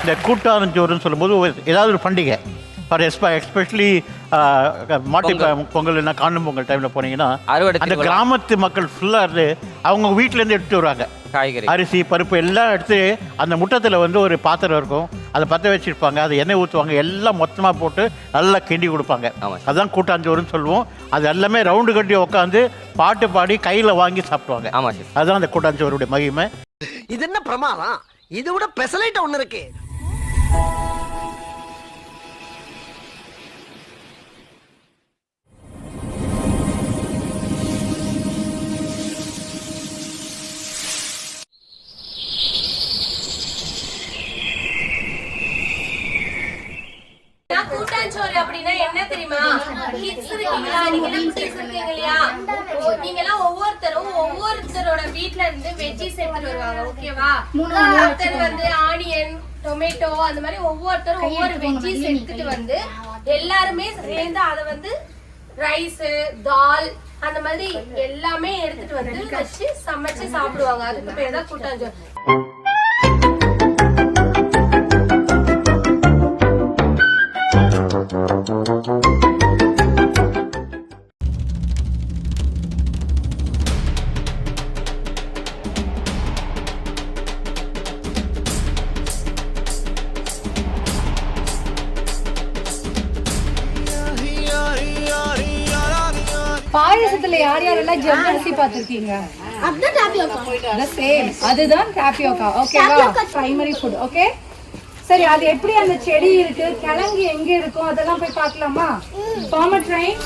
இந்த கூட்டாஞ்சோறுன்னு சொல்லும்போது ஏதாவது ஒரு பண்டிகை ஃபார் எஸ்பெஷலி மாட்டு பொங்கல் என்ன காணும் பொங்கல் டைமில் போனீங்கன்னா அந்த கிராமத்து மக்கள் ஃபுல்லாக இருந்து அவங்க வீட்டிலேருந்து எடுத்துட்டு வருவாங்க. காய்கறி, அரிசி, பருப்பு எல்லாம் எடுத்து அந்த முட்டத்தில் வந்து ஒரு பாத்திரம் இருக்கும், அதை பற்ற வச்சுருப்பாங்க, அதை எண்ணெய் ஊற்றுவாங்க, எல்லாம் மொத்தமாக போட்டு நல்லா கிண்டி கொடுப்பாங்க. அதுதான் கூட்டாஞ்சோறுன்னு சொல்லுவோம். அது எல்லாமே ரவுண்டு கட்டி உட்காந்து பாட்டு பாடி கையில் வாங்கி சாப்பிடுவாங்க. அதுதான் அந்த கூட்டாஞ்சோறுடைய மகிமை. இது என்ன பிரமாதம்? இதை விட பெசலைட் ஒன்று இருக்கு. கூட்டாஞ்சோறு அப்படின்னா என்ன தெரியுமா? கிட்ஸ் இருக்கீங்களா, நீங்க கிட்ஸ் இருக்கீங்க இல்லையா, நீங்க எல்லாம் ஒவ்வொருத்தரோட வீட்ல இருந்து வெஜ்ஜீஸ் எடுத்துட்டு வருவாங்க. ஓகேவா? ஒருத்தர் வந்து ஆனியன், டொமேட்டோ, அந்த மாதிரி ஒவ்வொருத்தரும் ஒவ்வொரு வெஜ்ஜீஸ் எடுத்துட்டு வந்து எல்லாருமே சேர்ந்து அதை வந்து ரைஸ், தால், அந்த மாதிரி எல்லாமே எடுத்துட்டு வந்து வச்சு சமைச்சு சாப்பிடுவாங்க. அதுக்கு பேர் தான் கூட்டாஞ்சோறு. பாயசத்துல யார் யாரெல்லாம் ஜவ்வரிசி பாத்திருக்கீங்க? அதுதான் டாபியோகா. ஓகேவா? Primary food. ஓகே, சரி. அது எப்படி அந்த செடி இருக்கு, கிழங்கு எங்க இருக்கும், அதெல்லாம் போய் பார்க்கலாமா? Farmer train.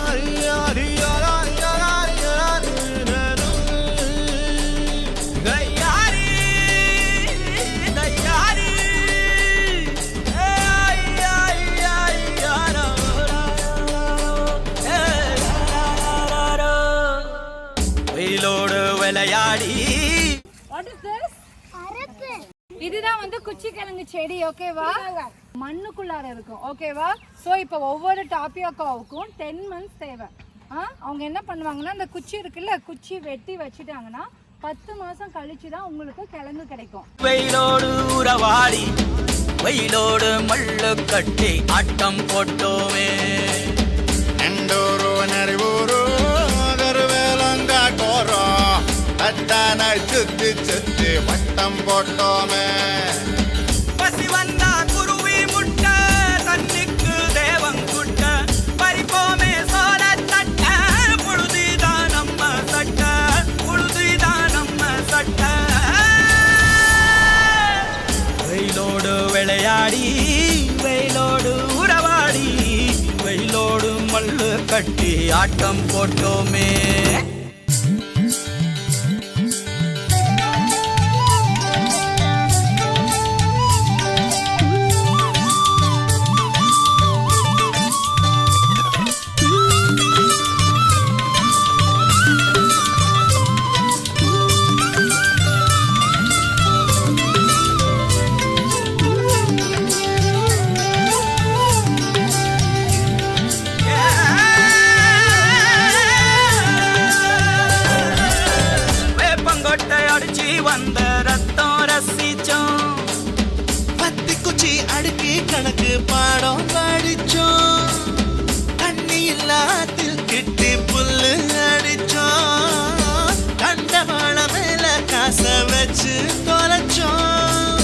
இதுதான் வந்து குச்சி கிழங்கு செடி. ஓகேவா? மண்ணுக்குள்ளார இருக்கும். ஓகேவா? சோ இப்போ ஒவ்வொரு டாபியோக்காவுக்கும் 10 months தேவை. அவங்க என்ன பண்ணுவாங்கன்னா, அந்த குச்சி இருக்குல்ல, குச்சி வெட்டி வச்சுட்டாங்கன்னா 10 மாசம் கழிச்சு தான் உங்களுக்கு கிழங்கு கிடைக்கும். வெயிலோடு உறவாடி வெயிலோடு மல்லு கட்டி ஆட்டம் போட்டோமே, எண்டோரோ நரிவோரோ கருவேலங்காட்டோரோ அட்டான சுத்தி சுத்தி வட்டம் போட்டோமே, பசி வந்தா குருவி முட்ட தண்ணிக்கு தேவங்குட்ட பறிப்போமே சோழ தட்ட, புழுதிதான் நம்ம சட்ட, புழுதிதான் நம்ம சட்ட, வெயிலோடு விளையாடி வெயிலோடு உறவாடி வெயிலோடு மல்லு கட்டி ஆட்டம் போட்டோமே. வந்த ரத்தம் ரசிச்சோம், பத்தி குச்சி அடுக்கி கணக்கு பாடம் படிச்சோம், தண்ணி இல்லாத்தில் கிட்டி புல்லு அடிச்சோம், கண்டவாள மேல காச வச்சு தொலைச்சோம்,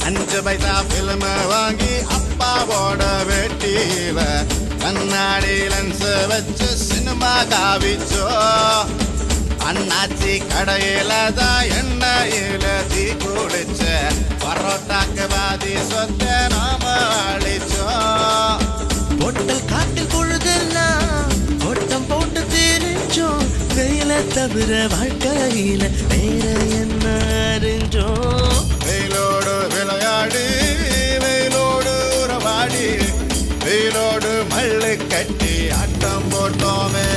5 பைசா பிலிம வாங்கி அப்பாவோட வெட்டியில கண்ணாடி லென்ஸ் வச்சு சினிமா காவிச்சோம், அண்ணாச்சி கடையில தான் எண்ணெயில தீ குளிச்ச பரோட்டாக்கு பாதி சொத்த நாம அழிச்சோம், பொட்டல் காட்டில் பொழுதெல்லாம் ஓட்டம் போட்டு திரிச்சோம், வெயில தவிர வாழ்க்கையில வேற என்ன அறிஞ்சோம், வெயிலோடு விளையாடி வெயிலோடு உறவாடி வெயிலோடு மல்லு கட்டி ஆட்டம் போட்டோமே.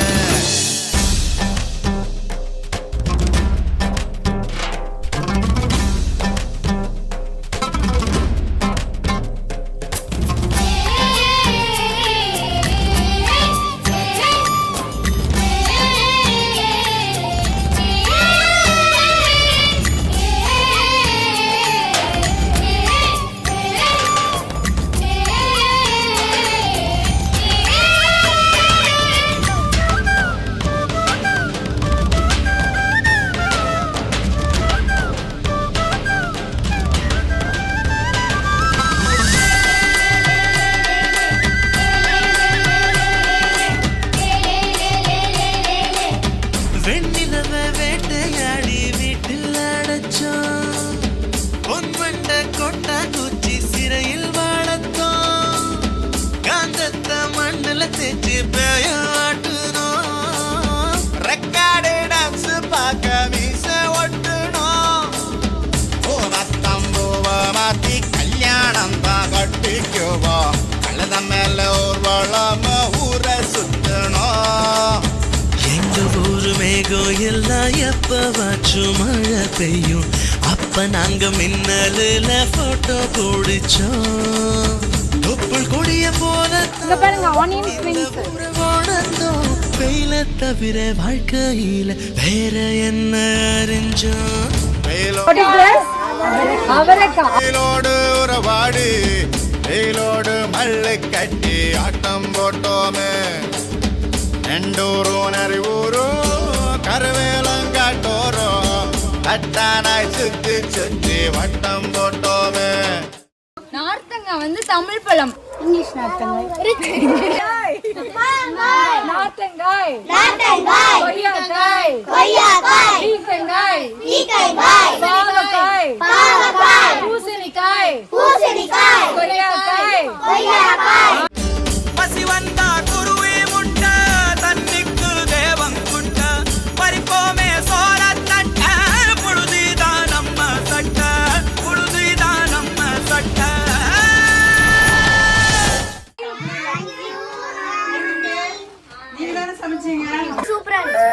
எல்லாம் எப்பவாச்சும் மழை பெய்யும், அப்ப நாங்க மின்னலுல போட்டோ பிடிச்சோம். தொப்புள் கொடிய போல இங்க பாருங்க ஆனியன் ஸ்ப்ரிங்ஸ். வெயில தவிர வாழ்க்கையில வேற என்ன அறிஞ்சோம். அவரைக்காய். வெயிலோடு உறவாடி வெயிலோடு மல்லு கட்டி ஆட்டம் போட்டோமே. நெண்டூரும் நரிவூரும் கருவேலங்காட்டோரும் கட்டானாய் சுத்தி சுத்தி வட்டம் போட்டோமே. நார்த்தங்காய் வந்து தமிழ் பழம். இங்கிலீஷ் நார்த்தங்காய். நார்த்தங்காய். கொய்யாக்காய். பீர்க்கங்காய். பாவக்காய். பூசணிக்காய். கொய்யாக்காய். பசி வந்தா குருவி முட்ட, தண்ணிக்கு தேவம் குட்ட, பறிப்போமே சோர தட்ட, புழுதிதான் நம்ம சட்ட, புழுதிதான் நம்ம சட்ட. சூப்பரா இருந்துச்சு.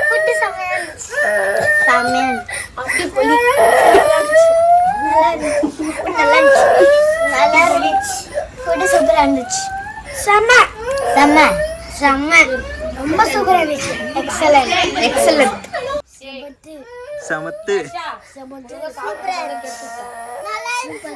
ஃபுட் செமையா இருந்துச்சு. அடிப்பொலி. நல்லா இருந்துச்சு. ஃபுட் சூப்பரா இருந்துச்சு. செம ரொம்ப சூப்பரா இருந்துச்சு. எக்ஸலென்ட். சமத்து சூப்பரா இருக்கு. நல்லா இருக்கு.